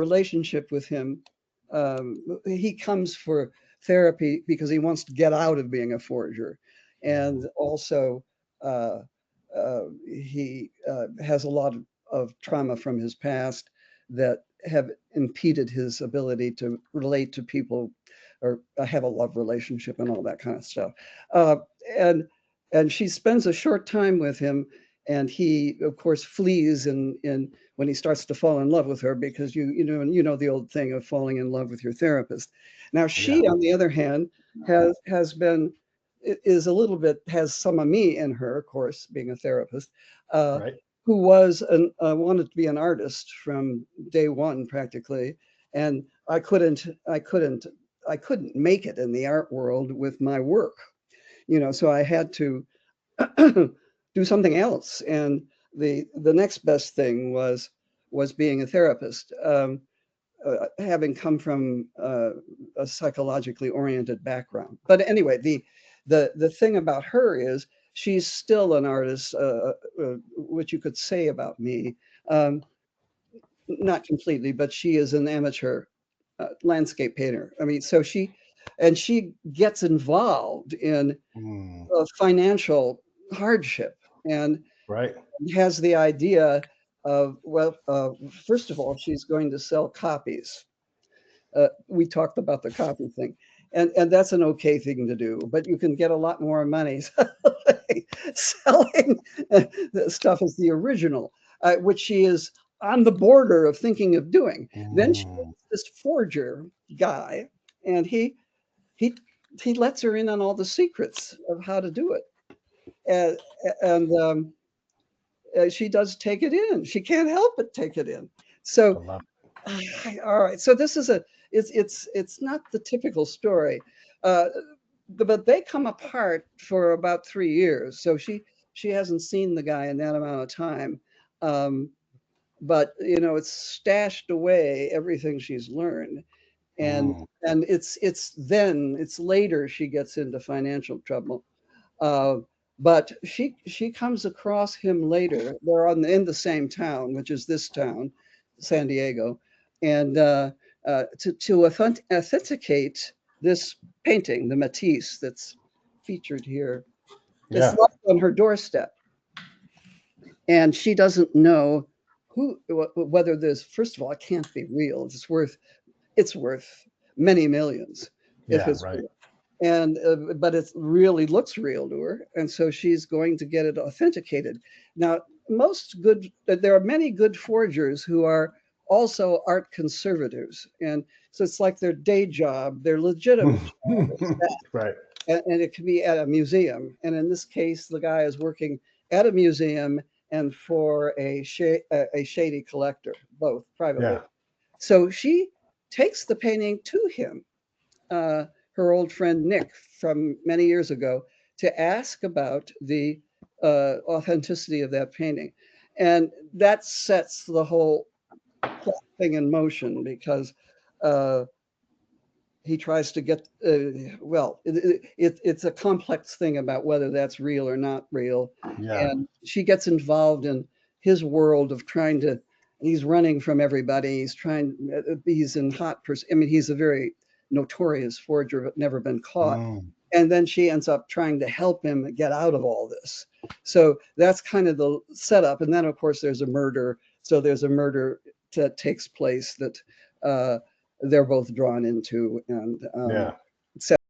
relationship with him. He comes for therapy because he wants to get out of being a forger, and also uh, he has a lot of trauma from his past that have impeded his ability to relate to people or have a love relationship and all that kind of stuff. Uh, and and she spends a short time with him, and he, of course, flees in when he starts to fall in love with her, because you know the old thing of falling in love with your therapist. Now Yeah. she, on the other hand, has been is a little bit, has some of me in her, of course, being a therapist, uh, Right. who was wanted to be an artist from day one practically, and I couldn't make it in the art world with my work, so I had to do something else. And the next best thing was being a therapist. Having come from a psychologically oriented background. But anyway, the thing about her is she's still an artist, which you could say about me. Um, Not completely, but she is an amateur landscape painter. I mean, she gets involved in Mm, financial hardship, and right. has the idea of, well, first of all, she's going to sell copies. We talked about the copy thing, and that's an okay thing to do, but you can get a lot more money selling the stuff as the original, which she is on the border of thinking of doing. Then she Mm, meets this forger guy, and he he lets her in on all the secrets of how to do it, and and she does take it in. She can't help but take it in. I So love all right. So this is it's not the typical story, uh, but they come apart for about 3 years. So she hasn't seen the guy in that amount of time, um, but it's stashed away everything she's learned, it. and it's later she gets into financial trouble. Uh, but she comes across him later. They're in the same town, which is this town, San Diego, and to authenticate this painting, the Matisse that's featured here. It's Yeah. left on her doorstep, and she doesn't know whether this. First of all, it can't be real. It's worth many millions if Yeah. it's Right. real. And but it really looks real to her, and so she's going to get it authenticated. Now, there are many good forgers who are also art conservators, and so it's like their day job, their legitimate job is that, Right. and it can be at a museum. And in this case, the guy is working at a museum and for a shady collector, both privately. Yeah. So she takes the painting to him, uh, her old friend Nick from many years ago, to ask about the authenticity of that painting. And that sets the whole plot thing in motion, because uh, he tries to get, well, it's a complex thing about whether that's real or not real. Yeah. And she gets involved in his world of trying to, he's running from everybody. He's in I mean, he's a very notorious forger, but never been caught. Mm, And then she ends up trying to help him get out of all this. So that's kind of the setup. And then, of course, there's a murder. So there's a murder that takes place that uh, they're both drawn into, and yeah.